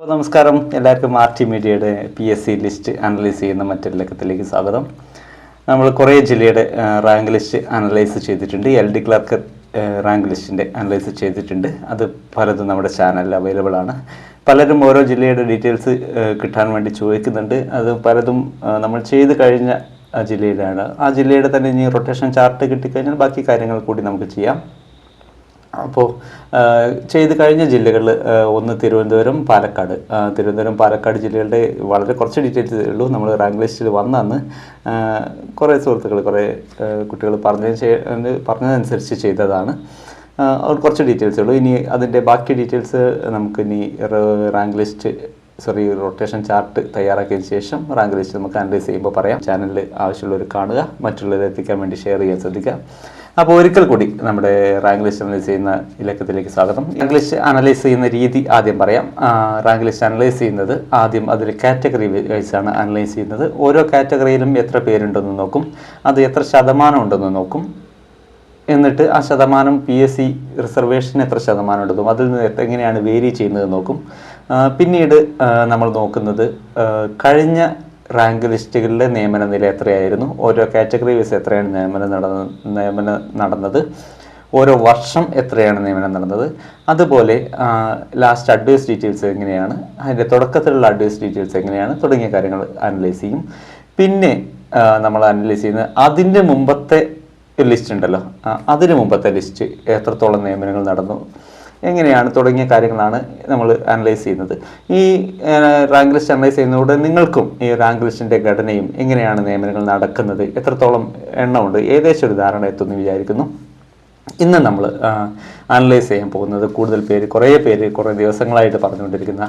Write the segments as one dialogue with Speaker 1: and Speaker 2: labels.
Speaker 1: നമസ്കാരം, എല്ലാവർക്കും RT മീഡിയയുടെ PSC ലിസ്റ്റ് അനലൈസ് ചെയ്യുന്ന മറ്റൊരു ലക്കത്തിലേക്ക് സ്വാഗതം. നമ്മൾ കുറേ ജില്ലയുടെ റാങ്ക് ലിസ്റ്റ് അനലൈസ് ചെയ്തിട്ടുണ്ട്. LD ക്ലർക്ക് റാങ്ക് ലിസ്റ്റിൻ്റെ അനലൈസ് ചെയ്തിട്ടുണ്ട്. അത് പലതും നമ്മുടെ ചാനലിൽ അവൈലബിൾ ആണ്. പലരും ഓരോ ജില്ലയുടെ ഡീറ്റെയിൽസ് കിട്ടാൻ വേണ്ടി ചോദിക്കുന്നുണ്ട്. അത് പലതും നമ്മൾ ചെയ്ത് കഴിഞ്ഞ ജില്ലയിലാണ്. ആ ജില്ലയുടെ തന്നെ ഇനി റൊട്ടേഷൻ ചാർട്ട് കിട്ടിക്കഴിഞ്ഞാൽ ബാക്കി കാര്യങ്ങൾ കൂടി നമുക്ക് ചെയ്യാം. അപ്പോൾ ചെയ്ത് കഴിഞ്ഞ ജില്ലകളിൽ ഒന്ന് തിരുവനന്തപുരം, പാലക്കാട് ജില്ലകളുടെ വളരെ കുറച്ച് ഡീറ്റെയിൽസ് ഉള്ളൂ. നമ്മൾ റാങ്ക് ലിസ്റ്റിൽ വന്നന്ന് കുറേ സുഹൃത്തുക്കൾ, കുറേ കുട്ടികൾ പറഞ്ഞതനുസരിച്ച് ചെയ്തതാണ്. അവർ കുറച്ച് ഡീറ്റെയിൽസേ ഉള്ളൂ. ഇനി അതിൻ്റെ ബാക്കി ഡീറ്റെയിൽസ് നമുക്ക് ഇനി റൊട്ടേഷൻ ചാർട്ട് തയ്യാറാക്കിയതിന് ശേഷം റാങ്ക് ലിസ്റ്റ് നമുക്ക് അനലൈസ് ചെയ്യുമ്പോൾ പറയാം. ചാനലിൽ ആവശ്യമുള്ളവർ കാണുക, മറ്റുള്ളവരെ എത്തിക്കാൻ വേണ്ടി ഷെയർ ചെയ്യാൻ ശ്രദ്ധിക്കുക. അപ്പോൾ ഒരിക്കൽ കൂടി നമ്മുടെ റാങ്ക് ലിസ്റ്റ് അനലൈസ് ചെയ്യുന്ന ഇലക്കത്തിലേക്ക് സ്വാഗതം. റാങ്ക് ലിസ്റ്റ് അനലൈസ് ചെയ്യുന്ന രീതി ആദ്യം പറയാം. റാങ്ക് ലിസ്റ്റ് അനലൈസ് ചെയ്യുന്നത് ആദ്യം അതിൽ കാറ്റഗറി വൈസാണ് അനലൈസ് ചെയ്യുന്നത്. ഓരോ കാറ്റഗറിയിലും എത്ര പേരുണ്ടെന്ന് നോക്കും, അത് എത്ര ശതമാനം ഉണ്ടെന്ന് നോക്കും. എന്നിട്ട് ആ ശതമാനം PSC റിസർവേഷൻ എത്ര ശതമാനം ഉണ്ടെന്നും അതിൽ നിന്ന് എങ്ങനെയാണ് വേരി ചെയ്യുന്നത് നോക്കും. പിന്നീട് നമ്മൾ നോക്കുന്നത് കഴിഞ്ഞ റാങ്ക് ലിസ്റ്റുകളിലെ നിയമന നില എത്രയായിരുന്നു, ഓരോ കാറ്റഗറി വൈസ് എത്രയാണ് നിയമനം നടന്നത്, ഓരോ വർഷം എത്രയാണ് നിയമനം നടന്നത്, അതുപോലെ ലാസ്റ്റ് അഡ്വൈസ് ഡീറ്റെയിൽസ് എങ്ങനെയാണ്, അതിൻ്റെ തുടക്കത്തിലുള്ള അഡ്വൈസ് ഡീറ്റെയിൽസ് എങ്ങനെയാണ് തുടങ്ങിയ കാര്യങ്ങൾ അനലൈസ് ചെയ്യും. പിന്നെ നമ്മൾ അനലൈസ് ചെയ്യുന്നത് അതിൻ്റെ മുമ്പത്തെ ലിസ്റ്റ് ഉണ്ടല്ലോ, അതിന് മുമ്പത്തെ ലിസ്റ്റ് എത്രത്തോളം നിയമനങ്ങൾ നടന്നു, എങ്ങനെയാണ് തുടങ്ങിയ കാര്യങ്ങളാണ് നമ്മൾ അനലൈസ് ചെയ്യുന്നത്. ഈ റാങ്ക് ലിസ്റ്റ് അനലൈസ് ചെയ്യുന്നതോടെ നിങ്ങൾക്കും ഈ റാങ്ക് ലിസ്റ്റിൻ്റെ ഘടനയും എങ്ങനെയാണ് നിയമനങ്ങൾ നടക്കുന്നത്, എത്രത്തോളം എണ്ണമുണ്ട്, ഏകദേശം ഒരു ധാരണ എത്തുമെന്ന് വിചാരിക്കുന്നു. ഇന്ന് നമ്മൾ അനലൈസ് ചെയ്യാൻ പോകുന്നത് കുറേ ദിവസങ്ങളായിട്ട് പറഞ്ഞുകൊണ്ടിരിക്കുന്ന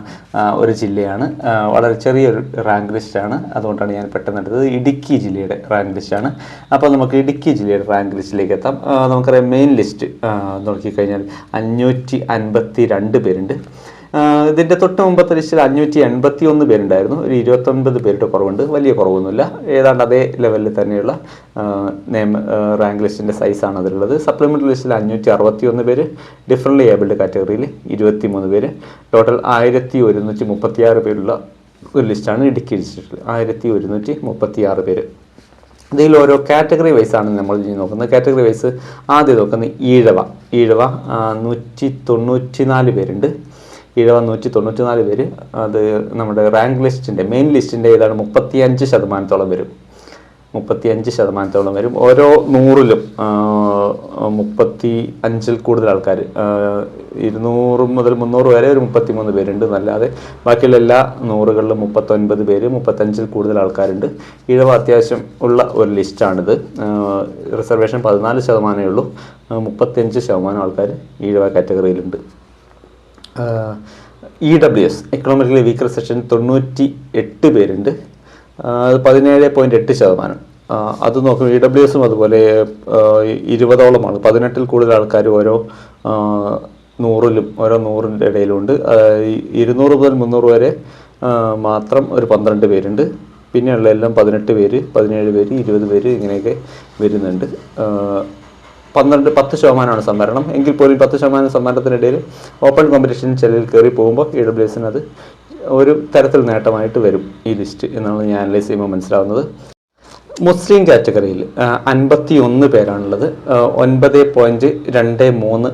Speaker 1: ഒരു ജില്ലയാണ്. വളരെ ചെറിയൊരു റാങ്ക് ലിസ്റ്റാണ്, അതുകൊണ്ടാണ് ഞാൻ പെട്ടെന്ന് എടുത്തത്. ഇടുക്കി ജില്ലയുടെ റാങ്ക് ലിസ്റ്റാണ്. അപ്പോൾ നമുക്ക് ഇടുക്കി ജില്ലയുടെ റാങ്ക് ലിസ്റ്റിലേക്ക് എത്താം. നമുക്കറിയാം, മെയിൻ ലിസ്റ്റ് നോക്കിക്കഴിഞ്ഞാൽ 552 പേരുണ്ട്. ഇതിൻ്റെ തൊട്ട് മുമ്പത്തെ ലിസ്റ്റിൽ 581 പേരുണ്ടായിരുന്നു. ഒരു 29 പേരുടെ കുറവുണ്ട്, വലിയ കുറവൊന്നുമില്ല. ഏതാണ്ട് അതേ ലെവലിൽ തന്നെയുള്ള റാങ്ക് ലിസ്റ്റിൻ്റെ സൈസാണ് അതിലുള്ളത്. സപ്ലിമെൻ്ററി ലിസ്റ്റിൽ 561 പേര്, ഡിഫറൻ്റ് ഏബിൾഡ് കാറ്റഗറിയിൽ 23 പേര്, ടോട്ടൽ 1136 പേരുള്ള ഒരു ലിസ്റ്റാണ് ഇടുക്കി ലിസ്റ്റിൽ. 1136 പേര്. ഇതിൽ ഓരോ കാറ്റഗറി വൈസാണ് നമ്മൾ നോക്കുന്നത്. കാറ്റഗറി വൈസ് ആദ്യം നോക്കുന്നത് ഈഴവ 194 പേരുണ്ട്. 194 പേര്. അത് നമ്മുടെ റാങ്ക് ലിസ്റ്റിൻ്റെ മെയിൻ ലിസ്റ്റിൻ്റെ ഏതാണ് 35% വരും. 35% വരും. ഓരോ 100-ലും 35-ൽ കൂടുതൽ ആൾക്കാർ, 200 മുതൽ 300 വരെ ഒരു 33 പേരുണ്ട് എന്നല്ലാതെ ബാക്കിയുള്ള എല്ലാ 100-കളിലും 39 പേര്, 35-ൽ കൂടുതൽ ആൾക്കാരുണ്ട്. ഈഴവ അത്യാവശ്യം ഉള്ള ഒരു ലിസ്റ്റാണിത്. റിസർവേഷൻ 14% ഉള്ളൂ. 35% ആൾക്കാർ ഈഴവ കാറ്റഗറിയിലുണ്ട്. EWS എക്കണോമിക്കലി വീക്കർ സെക്ഷൻ 98 പേരുണ്ട്. 17.8%. അത് നോക്കും. EWSും അതുപോലെ 20ഓളമാണ്. 18-ൽ കൂടുതൽ ആൾക്കാർ ഓരോ 100-ൻ്റെ ഇടയിലുണ്ട്. 200 മുതൽ 300 വരെ മാത്രം ഒരു 12 പേരുണ്ട്. പിന്നെയുള്ള എല്ലാം 18 പേര്, 17 പേര്, 20 പേര് ഇങ്ങനെയൊക്കെ വരുന്നുണ്ട്. 10% സംവരണം. എങ്കിൽ പോലും 10% സംവരണത്തിനിടയിൽ ഓപ്പൺ കോമ്പറ്റീഷൻ ചിലയിൽ കയറി പോകുമ്പോൾ EWSന് അത് ഒരു തരത്തിൽ നേട്ടമായിട്ട് വരും ഈ ലിസ്റ്റ് എന്നാണ് ഞാൻ അനലൈസ് ചെയ്യുമ്പോൾ മനസ്സിലാവുന്നത്. മുസ്ലിം കാറ്റഗറിയിൽ 51 പേരാണുള്ളത്. 9.23%, 25%,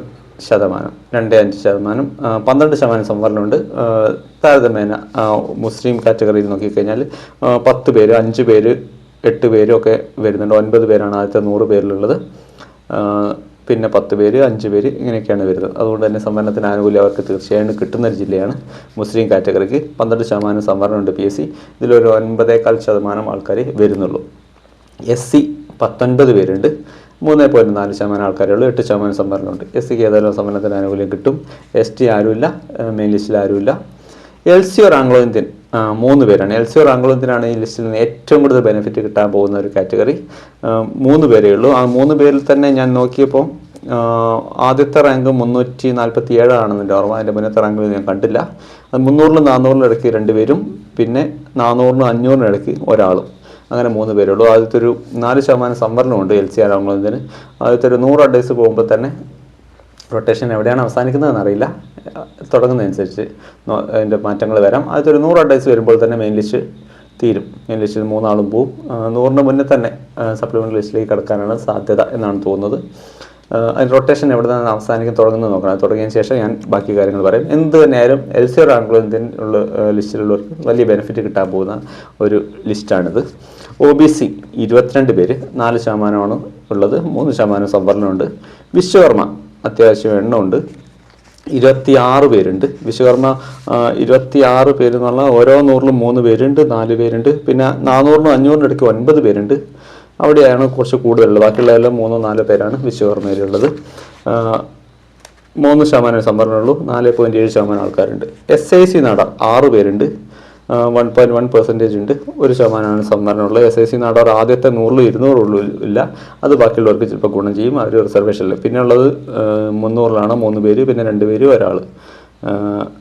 Speaker 1: 12% സംവരണമുണ്ട്. താരതമ്യേന മുസ്ലിം കാറ്റഗറിയിൽ നോക്കിക്കഴിഞ്ഞാൽ 10 പേര്, 5 പേര്, 8 പേരും ഒക്കെ വരുന്നുണ്ട്. 9 പേരാണ് ആദ്യത്തെ 100 പേരിലുള്ളത്. പിന്നെ 10 പേര്, 5 പേര് ഇങ്ങനെയൊക്കെയാണ് വരുന്നത്. അതുകൊണ്ട് തന്നെ സംവരണത്തിന് ആനുകൂല്യം അവർക്ക് തീർച്ചയായും കിട്ടുന്ന ഒരു ജില്ലയാണ് മുസ്ലിം കാറ്റഗറിക്ക്. 12% സംവരണമുണ്ട് PSC. ഇതിലൊരു 9.4% ആൾക്കാർ വരുന്നുള്ളൂ. SC 19 പേരുണ്ട്. 3.4% ആൾക്കാരേ ഉള്ളൂ. 8% സംവരണമുണ്ട്. SCക്ക് ഏതായാലും സംവരണത്തിന് ആനുകൂല്യം കിട്ടും. ST ആരുമില്ല, മെയിൻ ലിസ്റ്റിൽ ആരുമില്ല. LCO ആംഗ്ലോ ഇന്ത്യൻ 3 പേരാണ്. LCO ആംഗ്ലോ ഇന്ത്യനാണ് ഈ ലിസ്റ്റിൽ നിന്ന് ഏറ്റവും കൂടുതൽ ബെനിഫിറ്റ് കിട്ടാൻ പോകുന്ന ഒരു കാറ്റഗറി. 3 പേരേ ഉള്ളൂ. ആ 3 പേരിൽ തന്നെ ഞാൻ നോക്കിയപ്പോൾ ആദ്യത്തെ റാങ്ക് 347 ആണെന്ന് എൻ്റെ ഓർമ്മ. അതിൻ്റെ മുന്നത്തെ റാങ്കിൽ ഞാൻ കണ്ടില്ല. അത് 300-ലും 400-ലും ഇടയ്ക്ക് 2 പേരും, പിന്നെ 400-നും 500-നും ഇടയ്ക്ക് ഒരാളും. അങ്ങനെ 3 പേരേ ഉള്ളൂ. ആദ്യത്തെ ഒരു 4% സംവരണമുണ്ട് LCO ആംഗ്ലോ ഇന്ത്യന്. ആദ്യത്തെ ഒരു 100 അഡ്വൈസ് പോകുമ്പോൾ തന്നെ റൊട്ടേഷൻ എവിടെയാണ് അവസാനിക്കുന്നതെന്ന് അറിയില്ല. തുടങ്ങുന്നതനുസരിച്ച് അതിൻ്റെ മാറ്റങ്ങൾ വരാം. അതൊരു 100 അഡ്വൈസ് വരുമ്പോൾ തന്നെ മെയിൻ ലിസ്റ്റ് തീരും. മെയിൻ ലിസ്റ്റിൽ 3 ആളും പോവും. 100ന് മുന്നേ തന്നെ സപ്ലിമെൻ്ററി ലിസ്റ്റിലേക്ക് കടക്കാനാണ് സാധ്യത എന്നാണ് തോന്നുന്നത്. അതിന് റൊട്ടേഷൻ എവിടെ നിന്ന് അവസാനിക്കാൻ തുടങ്ങുന്നത് നോക്കണം. തുടങ്ങിയതിന് ശേഷം ഞാൻ ബാക്കി കാര്യങ്ങൾ പറയും. എന്ത് തന്നെയായാലും LCR ആംഗ്ലോ ഇന്ത്യൻ ഉള്ള ലിസ്റ്റിലുള്ളവർക്ക് വലിയ ബെനിഫിറ്റ് കിട്ടാൻ പോകുന്ന ഒരു ലിസ്റ്റാണിത്. OBC 22 പേര്, 4% ഉള്ളത്, 3% സംവരണമുണ്ട്. വിശ്വകർമ്മ അത്യാവശ്യം എണ്ണമുണ്ട്, 26 പേരുണ്ട്. വിശ്വകർമ്മ 26 പേര് എന്ന് പറഞ്ഞാൽ ഓരോ 100ലും 3 പേരുണ്ട്, 4 പേരുണ്ട്. പിന്നെ 400നും 500നും ഇടയ്ക്ക് 9 പേരുണ്ട്. അവിടെയാണ് കുറച്ച് കൂടുതലുള്ളത്. ബാക്കിയുള്ളതെല്ലാം 3-4 പേരാണ് വിശ്വകർമ്മയിലുള്ളത്. 3% സംവരണമുള്ളൂ, 4.7% ആൾക്കാരുണ്ട്. SIC നട 6 പേരുണ്ട്, 1.1% ഉണ്ട്, 1% സംവരണമുള്ളത്. SIC നാടാർ ആദ്യത്തെ 100ലും 200 ഇല്ല, അത് ബാക്കിയുള്ളവർക്ക് ചിലപ്പോൾ ഗുണം ചെയ്യും. അവർ റിസർവേഷനിൽ. പിന്നെ ഉള്ളത് 300ലാണ് 3 പേര്, പിന്നെ 2 പേര് ഒരാൾ.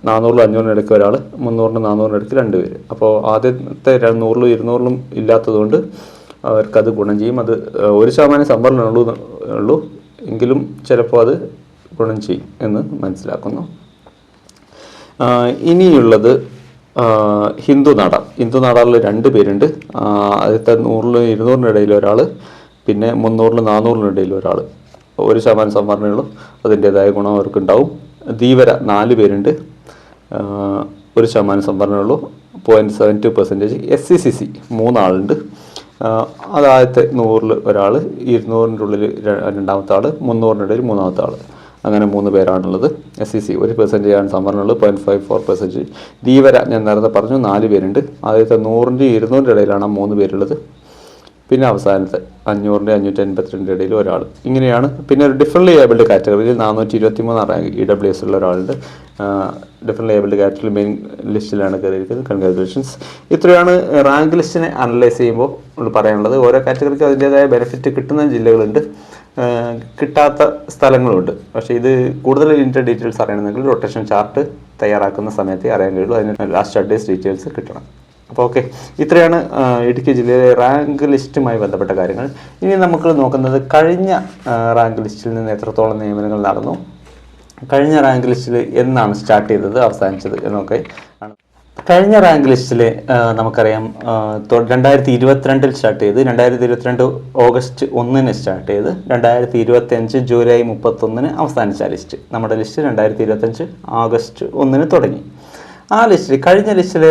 Speaker 1: 400ലും 500നും ഇടയ്ക്ക് ഒരാൾ, 300നും 400നും ഇടയ്ക്ക് 2 പേര്. അപ്പോൾ ആദ്യത്തെ 100ലും 200ലും ഇല്ലാത്തതുകൊണ്ട് അവർക്കത് ഗുണം ചെയ്യും. അത് 1% സംവരണമുള്ളൂ എങ്കിലും ചിലപ്പോൾ അത് ഗുണം ചെയ്യും എന്ന് മനസ്സിലാക്കുന്നു. ഇനിയുള്ളത് ഹിന്ദു നാടാറിൽ 2 പേരുണ്ട്. ആദ്യത്തെ 100ലും 200നും ഇടയിൽ ഒരാൾ, പിന്നെ 300ലും 400നും ഇടയിൽ ഒരാൾ. 1% സംവരണമുള്ളൂ, അതിൻ്റേതായ ഗുണം അവർക്കുണ്ടാവും. ധീവര 4 പേരുണ്ട്, 1% സംവരണമുള്ളൂ, 0.72%. SCCC 3 ആളുണ്ട്. അതാദ്യത്തെ 100ൽ ഒരാൾ, 200ൻ്റെ ഉള്ളിൽ രണ്ടാമത്തെ ആൾ, 300ൻ്റെ ഇടയിൽ മൂന്നാമത്തെ ആൾ. അങ്ങനെ 3 പേരാണുള്ളത്. SCC 1% സംവരണമുള്ളത്, 0.54%. ധീവര ഞാൻ നേരത്തെ പറഞ്ഞു 4 പേരുണ്ട്. ആദ്യത്തെ 100ൻ്റെയും 200ൻ്റെ ഇടയിലാണ് 3 പേരുള്ളത്. പിന്നെ അവസാനത്തെ 500ൻ്റെ 582ൻ്റെ ഇടയിൽ ഒരാൾ. ഇങ്ങനെയാണ്. പിന്നെ ഒരു ഡിഫറൻറ്റ് ഏബിൾഡ് കാറ്റഗറിയിൽ 423 റാങ്ക് EWS ഉള്ള ഒരാളുണ്ട്. ഡിഫറൻറ്റ് ഏബിൾഡ് കാറ്റഗറി മെയിൻ ലിസ്റ്റിലാണ് കയറിയിരിക്കുന്നത്. കൺഗ്രാജുലേഷൻസ്. ഇത്രയാണ് റാങ്ക് ലിസ്റ്റിനെ അനലൈസ് ചെയ്യുമ്പോൾ പറയാനുള്ളത്. ഓരോ കാറ്റഗറിക്കും അതിൻ്റേതായ ബെനിഫിറ്റ് കിട്ടുന്ന ജില്ലകളുണ്ട്, കിട്ടാത്ത സ്ഥലങ്ങളുണ്ട്. പക്ഷേ ഇത് കൂടുതൽ ഇതിൻ്റെ ഡീറ്റെയിൽസ് അറിയണമെങ്കിൽ റൊട്ടേഷൻ ചാർട്ട് തയ്യാറാക്കുന്ന സമയത്ത് അറിയാൻ കഴിയുള്ളൂ. അതിന് ലാസ്റ്റ് അഡ്വൈസ് ഡീറ്റെയിൽസ് കിട്ടണം. അപ്പോൾ ഓക്കെ, ഇത്രയാണ് ഇടുക്കി ജില്ലയിലെ റാങ്ക് ലിസ്റ്റുമായി ബന്ധപ്പെട്ട കാര്യങ്ങൾ. ഇനി നമുക്ക് നോക്കുന്നത് കഴിഞ്ഞ റാങ്ക് ലിസ്റ്റിൽ നിന്ന് എത്രത്തോളം നിയമനങ്ങൾ നടന്നു, കഴിഞ്ഞ റാങ്ക് ലിസ്റ്റിൽ എന്നാണ് സ്റ്റാർട്ട് ചെയ്തത് അവസാനിച്ചത് എന്നൊക്കെ ആണ്. കഴിഞ്ഞ റാങ്ക് ലിസ്റ്റിൽ നമുക്കറിയാം 2022 സ്റ്റാർട്ട് ചെയ്ത് 2022 ഓഗസ്റ്റ് 1 സ്റ്റാർട്ട് ചെയ്ത് 2025 ജൂലൈ 31 അവസാനിച്ച ലിസ്റ്റ്. നമ്മുടെ ലിസ്റ്റ് 2025 ഓഗസ്റ്റ് 1 തുടങ്ങി. ആ ലിസ്റ്റിൽ കഴിഞ്ഞ ലിസ്റ്റിൽ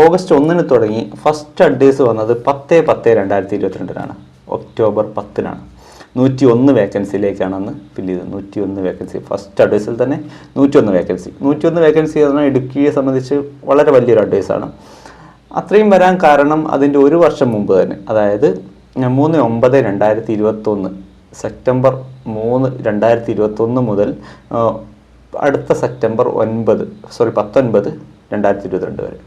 Speaker 1: ഓഗസ്റ്റ് 1 തുടങ്ങി. ഫസ്റ്റ് അഡ്വൈസ് വന്നത് 10/10/2022 ഒക്ടോബർ 10 101 വേക്കൻസിയിലേക്കാണ് അന്ന് ഫില്ല് ചെയ്തത്. 101 വേക്കൻസി ഫസ്റ്റ് അഡ്വൈസിൽ തന്നെ 101 വേക്കൻസി. 101 വേക്കൻസി പറഞ്ഞാൽ ഇടുക്കിയെ സംബന്ധിച്ച് വളരെ വലിയൊരു അഡ്വൈസാണ്. അത്രയും വരാൻ കാരണം അതിൻ്റെ 1 വർഷം മുമ്പ് തന്നെ, അതായത് 3/9/2021 സെപ്റ്റംബർ 3, 2021 മുതൽ അടുത്ത സെപ്റ്റംബർ 19, 2022 വരെ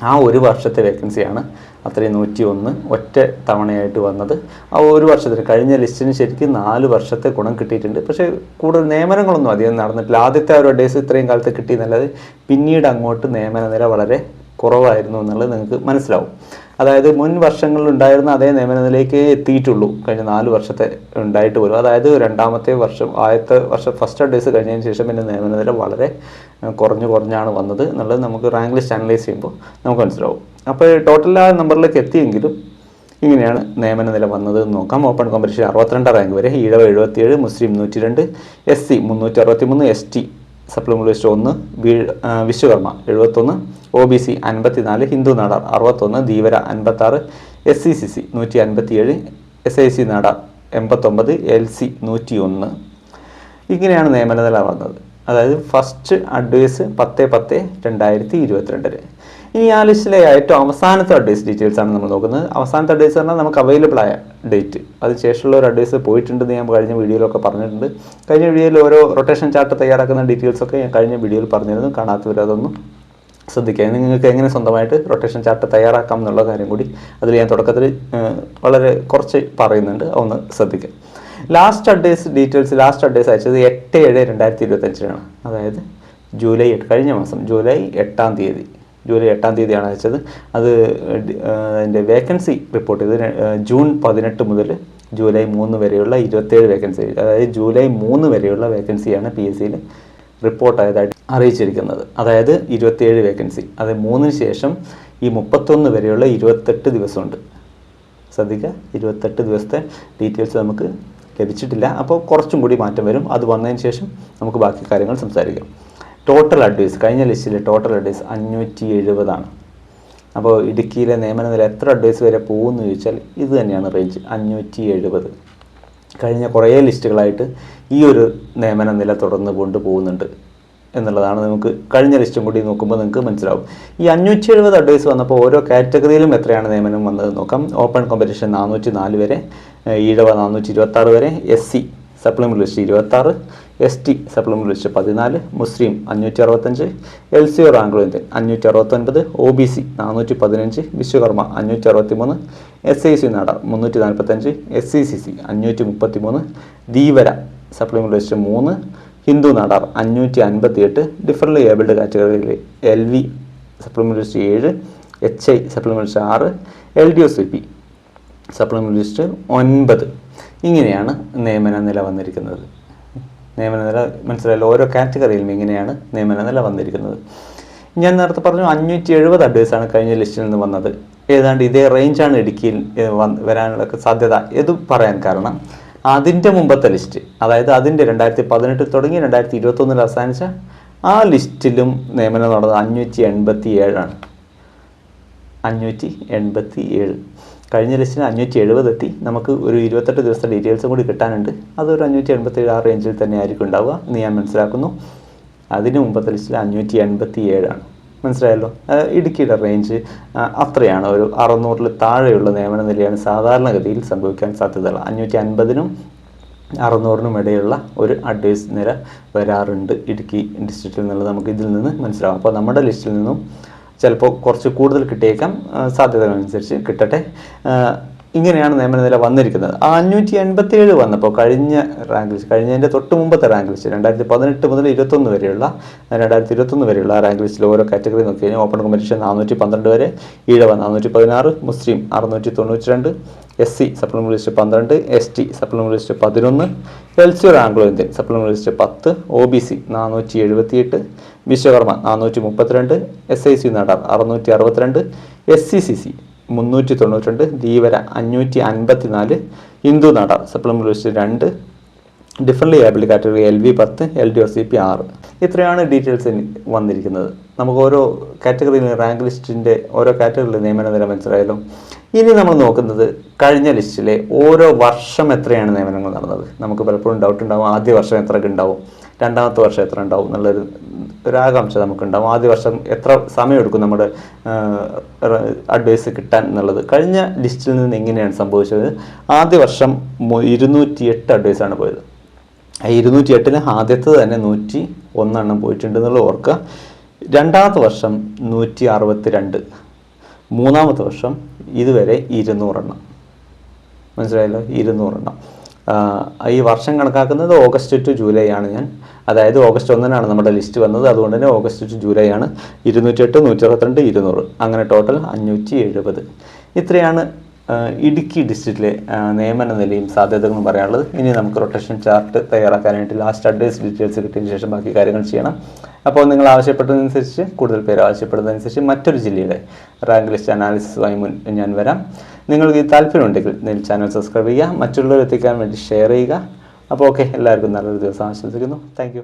Speaker 1: ആ 1 വർഷത്തെ വേക്കൻസിയാണ് അത്രയും 101 ഒറ്റ തവണയായിട്ട് വന്നത്. ആ 1 വർഷത്തിന് കഴിഞ്ഞ ലിസ്റ്റിന് ശരിക്കും 4 വർഷത്തെ ഗുണം കിട്ടിയിട്ടുണ്ട്. പക്ഷേ കൂടുതൽ നിയമനങ്ങളൊന്നും അധികം നടന്നിട്ടില്ല. ആദ്യത്തെ ഒരു ഡേയ്സ് ഇത്രയും കാലത്ത് കിട്ടിയെന്നല്ലാതെ പിന്നീട് അങ്ങോട്ട് നിയമന നിര വളരെ കുറവായിരുന്നു എന്നുള്ളത് നിങ്ങൾക്ക് മനസ്സിലാവും. അതായത് മുൻ വർഷങ്ങളിൽ ഉണ്ടായിരുന്ന അതേ നിയമന നിലയിലേക്ക് എത്തിയിട്ടുള്ളൂ കഴിഞ്ഞ 4 വർഷത്തെ ഉണ്ടായിട്ട് പോലും. അതായത് രണ്ടാമത്തെ വർഷം, ആദ്യത്തെ വർഷം ഫസ്റ്റ് ഡേയ്സ് കഴിഞ്ഞതിന് ശേഷം പിന്നെ നിയമന നില വളരെ കുറഞ്ഞാണ് വന്നത് എന്നുള്ളത് നമുക്ക് റാങ്ക് ലിസ്റ്റ് അനലൈസ് ചെയ്യുമ്പോൾ നമുക്ക് മനസ്സിലാവും. അപ്പോൾ ടോട്ടൽ ആ നമ്പറിലേക്ക് എത്തിയെങ്കിലും ഇങ്ങനെയാണ് നിയമന നില വന്നത് എന്ന് നോക്കാം. ഓപ്പൺ കോമ്പറ്റീഷൻ 62 റാങ്ക് വരെ. ഈഴവ 77, മുസ്ലിം 102, SC 363, ST supplementary list 1, Vishwakarma 71, OBC 54, Hindu Nadar 61, Dheevara 56, SCCC 157, SIC Nadar 89, LC 101. ഇങ്ങനെയാണ് നിയമന നില വന്നത്. അതായത് ഫസ്റ്റ് അഡ്വൈസ് 10/10/2022. ഇനി ആ ലിസ്റ്റിലെ ഏറ്റവും അവസാനത്തെ അഡ്വൈസ് ഡീറ്റെയിൽസ് ആണ് നമ്മൾ നോക്കുന്നത്. അവസാനത്തെ അഡ്വൈസ് പറഞ്ഞാൽ നമുക്ക് അവൈലബിൾ ആയ ഡേറ്റ്, അതിനുശേഷമുള്ള ഒരു അഡ്വൈസ് പോയിട്ടുണ്ടെന്ന് ഞാൻ കഴിഞ്ഞ വീഡിയോയിലൊക്കെ പറഞ്ഞിട്ടുണ്ട്. കഴിഞ്ഞ വീഡിയോയിൽ ഓരോ റൊട്ടേഷൻ ചാർട്ട് തയ്യാറാക്കുന്ന ഡീറ്റെയിൽസൊക്കെ ഞാൻ കഴിഞ്ഞ വീഡിയോയിൽ പറഞ്ഞിരുന്നു. കാണാത്തവരതൊന്നും ശ്രദ്ധിക്കുക. നിങ്ങൾക്ക് എങ്ങനെ സ്വന്തമായിട്ട് റൊട്ടേഷൻ ചാർട്ട് തയ്യാറാക്കാം എന്നുള്ള കാര്യം കൂടി അതിൽ ഞാൻ തുടക്കത്തിൽ വളരെ കുറച്ച് പറയുന്നുണ്ട്, ഒന്ന് ശ്രദ്ധിക്കുക. ലാസ്റ്റ് അഡ്വൈസ് ഡീറ്റെയിൽസ് അയച്ചത് 8/7/2025 അതായത് ജൂലൈ 8, കഴിഞ്ഞ മാസം ജൂലൈ 8 തീയതിയാണ് അയച്ചത്. അത് അതിൻ്റെ വേക്കൻസി റിപ്പോർട്ട് ചെയ്ത് ജൂൺ 18 മുതൽ ജൂലൈ 3 വരെയുള്ള 27 വേക്കൻസി, അതായത് ജൂലൈ 3 വരെയുള്ള വേക്കൻസിയാണ് PSCയിൽ റിപ്പോർട്ടായതായിട്ട് അറിയിച്ചിരിക്കുന്നത്. അതായത് 27 വേക്കൻസി, അത് 3-ന് ശേഷം ഈ 31 വരെയുള്ള 28 ദിവസമുണ്ട്. ശ്രദ്ധിക്കുക, 28 ദിവസത്തെ ഡീറ്റെയിൽസ് നമുക്ക് ലഭിച്ചിട്ടില്ല. അപ്പോൾ കുറച്ചും കൂടി മാറ്റം വരും. അത് വന്നതിന് ശേഷം നമുക്ക് ബാക്കി കാര്യങ്ങൾ സംസാരിക്കാം. ടോട്ടൽ അഡ്വൈസ്, കഴിഞ്ഞ ലിസ്റ്റിലെ ടോട്ടൽ അഡ്വൈസ് 570 അപ്പോൾ ഇടുക്കിയിലെ നിയമന നില എത്ര അഡ്വൈസ് വരെ പോകുമെന്ന് ചോദിച്ചാൽ ഇത് തന്നെയാണ് റേഞ്ച്, 570. കഴിഞ്ഞ കുറേ ലിസ്റ്റുകളായിട്ട് ഈ ഒരു നിയമന നില തുടർന്ന് കൊണ്ടുപോകുന്നുണ്ട് എന്നുള്ളതാണ് നമുക്ക് കഴിഞ്ഞ ലിസ്റ്റും കൂടി നോക്കുമ്പോൾ നിങ്ങൾക്ക് മനസ്സിലാവും. ഈ 570 അഡ്വൈസ് വന്നപ്പോൾ ഓരോ കാറ്റഗറിയിലും എത്രയാണ് നിയമനം വന്നത് നോക്കാം. ഓപ്പൺ കോമ്പറ്റീഷൻ 404 വരെ, ഈഴവ 426 വരെ, SC supplementary list 26, ST supplementary list 14, മുസ്ലിം 565, LCO Anglo Indian 569, OBC 415, Vishwakarma 563, SIC Nadar 345, SCCC 533, Dheevara supplementary list 3, Hindu Nadar 558, different abled കാറ്റഗറിയിൽ LV supplementary list 7, HI supplementary list 6, LDOCP supplementary list 9. ഇങ്ങനെയാണ് നിയമന നില വന്നിരിക്കുന്നത്. നിയമന നില മനസ്സിലായല്ലോ, ഓരോ കാറ്റഗറിയിലും ഇങ്ങനെയാണ് നിയമന നില വന്നിരിക്കുന്നത്. ഞാൻ നേരത്തെ പറഞ്ഞു 570 അഡ്വൈസാണ് കഴിഞ്ഞ ലിസ്റ്റിൽ നിന്ന് വന്നത്. ഏതാണ്ട് ഇതേ റേഞ്ചാണ് ഇടുക്കിയിൽ വരാനുള്ള സാധ്യത. ഇത് പറയാൻ കാരണം അതിൻ്റെ മുമ്പത്തെ ലിസ്റ്റ്, അതായത് അതിൻ്റെ 2018 തുടങ്ങി 2021 അവസാനിച്ച ആ ലിസ്റ്റിലും നിയമനം നടന്നത് 587. 587 കഴിഞ്ഞ ലിസ്റ്റിന് 570 എത്തി. നമുക്ക് ഒരു 28 ദിവസത്തെ ഡീറ്റെയിൽസും കൂടി കിട്ടാനുണ്ട്. അതൊരു 587 ആ റേഞ്ചിൽ തന്നെ ആയിരിക്കും ഉണ്ടാവുക എന്ന് ഞാൻ മനസ്സിലാക്കുന്നു. അതിന് മുമ്പത്തെ ലിസ്റ്റിൽ 587. മനസ്സിലായല്ലോ. ഇടുക്കിയുടെ റേഞ്ച് അത്രയാണ്. ഒരു 600-ൽ താഴെയുള്ള നിയമന നിലയാണ് സാധാരണഗതിയിൽ സംഭവിക്കാൻ സാധ്യതയുള്ള. 550-നും 600-നും ഇടയിലുള്ള ഒരു അഡ്വൈസ് നില വരാറുണ്ട് ഇടുക്കി ഡിസ്ട്രിക്റ്റിൽ നിന്നുള്ളത് നമുക്ക് ഇതിൽ നിന്ന് മനസ്സിലാവും. അപ്പോൾ നമ്മുടെ ലിസ്റ്റിൽ നിന്നും ചിലപ്പോൾ കുറച്ച് കൂടുതൽ കിട്ടിയേക്കാം, സാധ്യതകളനുസരിച്ച് കിട്ടട്ടെ. ഇങ്ങനെയാണ് നിയമന നില വന്നിരിക്കുന്നത്. 587 വന്നപ്പോൾ കഴിഞ്ഞ റാങ്ക് ലിസ്റ്റ്, കഴിഞ്ഞതിൻ്റെ തൊട്ട് മുമ്പത്തെ റാങ്ക് ലിസ്റ്റ് 2018 മുതൽ 2021 വരെയുള്ള റാങ്ക് ലിസ്റ്റിൽ ഓരോ കാറ്റഗറി നോക്കി കഴിഞ്ഞാൽ ഓപ്പൺ കോമ്പറ്റീഷൻ 412 വരെ, ഈഴവ 416, മുസ്ലിം 692, SC supplementary list 12, ST supplementary list 11, LCO Anglo Indian supplementary list 10, OBC 478, Vishwakarma 432, SIC Nadar 662, SCCC 392, Dheevara 554, Hindu Nadar supplementary list 2, different abled category LV 10, LDOCP 6. ഇത്രയാണ് ഡീറ്റെയിൽസ് വന്നിരിക്കുന്നത്. നമുക്ക് ഓരോ കാറ്റഗറിയിൽ റാങ്ക് ലിസ്റ്റിൻ്റെ ഓരോ കാറ്റഗറിയിൽ നിയമന നില മനസ്സിലായാലും. ഇനി നമ്മൾ നോക്കുന്നത് കഴിഞ്ഞ ലിസ്റ്റിലെ ഓരോ വർഷം എത്രയാണ് നിയമനങ്ങൾ നടന്നത്. നമുക്ക് പലപ്പോഴും ഡൗട്ട് ഉണ്ടാവും, ആദ്യ വർഷം എത്ര ഉണ്ടാവും, രണ്ടാമത്തെ വർഷം എത്ര ഉണ്ടാവും എന്നുള്ളൊരു ആകാംക്ഷ നമുക്കുണ്ടാവും. ആദ്യ വർഷം എത്ര സമയമെടുക്കും നമ്മുടെ അഡ്വൈസ് കിട്ടാൻ എന്നുള്ളത്. കഴിഞ്ഞ ലിസ്റ്റിൽ നിന്ന് എങ്ങനെയാണ് സംഭവിച്ചത്? ആദ്യ വർഷം 208 അഡ്വൈസാണ് പോയത്. 208-ന് ആദ്യത്തെ തന്നെ 101 പോയിട്ടുണ്ട് എന്നുള്ളത് ഓർക്കുക. രണ്ടാമത്തെ വർഷം 162, മൂന്നാമത്തെ വർഷം ഇതുവരെ 200. മനസ്സിലായല്ലോ, 200. ഈ വർഷം കണക്കാക്കുന്നത് ഓഗസ്റ്റ് ടു ജൂലൈ ആണ് ഞാൻ. അതായത് ഓഗസ്റ്റ് 1-നാണ് നമ്മുടെ ലിസ്റ്റ് വന്നത്. അതുകൊണ്ട് തന്നെ ഓഗസ്റ്റ് ടു ജൂലൈ ആണ്. 208, 162, 200, അങ്ങനെ ടോട്ടൽ 570. ഇത്രയാണ് ഇടുക്കി ഡിസ്ട്രിക്റ്റിലെ നിയമന നിലയും സാധ്യതകളും പറയാനുള്ളത്. ഇനി നമുക്ക് റൊട്ടേഷൻ ചാർട്ട് തയ്യാറാക്കാനായിട്ട് ലാസ്റ്റ് അഡ്വൈസ് ഡീറ്റെയിൽസ് കിട്ടിയതിന് ശേഷം ബാക്കി കാര്യങ്ങൾ ചെയ്യണം. അപ്പോൾ നിങ്ങൾ ആവശ്യപ്പെട്ടതനുസരിച്ച്, കൂടുതൽ പേര് ആവശ്യപ്പെടുന്നതനുസരിച്ച് മറ്റൊരു ജില്ലയുടെ റാങ്ക് ലിസ്റ്റ് അനാലിസിസുമായി ഞാൻ വരാം. നിങ്ങൾക്ക് ഈ താല്പര്യമുണ്ടെങ്കിൽ നിങ്ങൾ ചാനൽ സബ്സ്ക്രൈബ് ചെയ്യുക, മറ്റുള്ളവരെത്തിക്കാൻ വേണ്ടി ഷെയർ ചെയ്യുക. അപ്പോൾ ഓക്കെ, എല്ലാവർക്കും നല്ലൊരു ദിവസം ആശംസിക്കുന്നു. താങ്ക്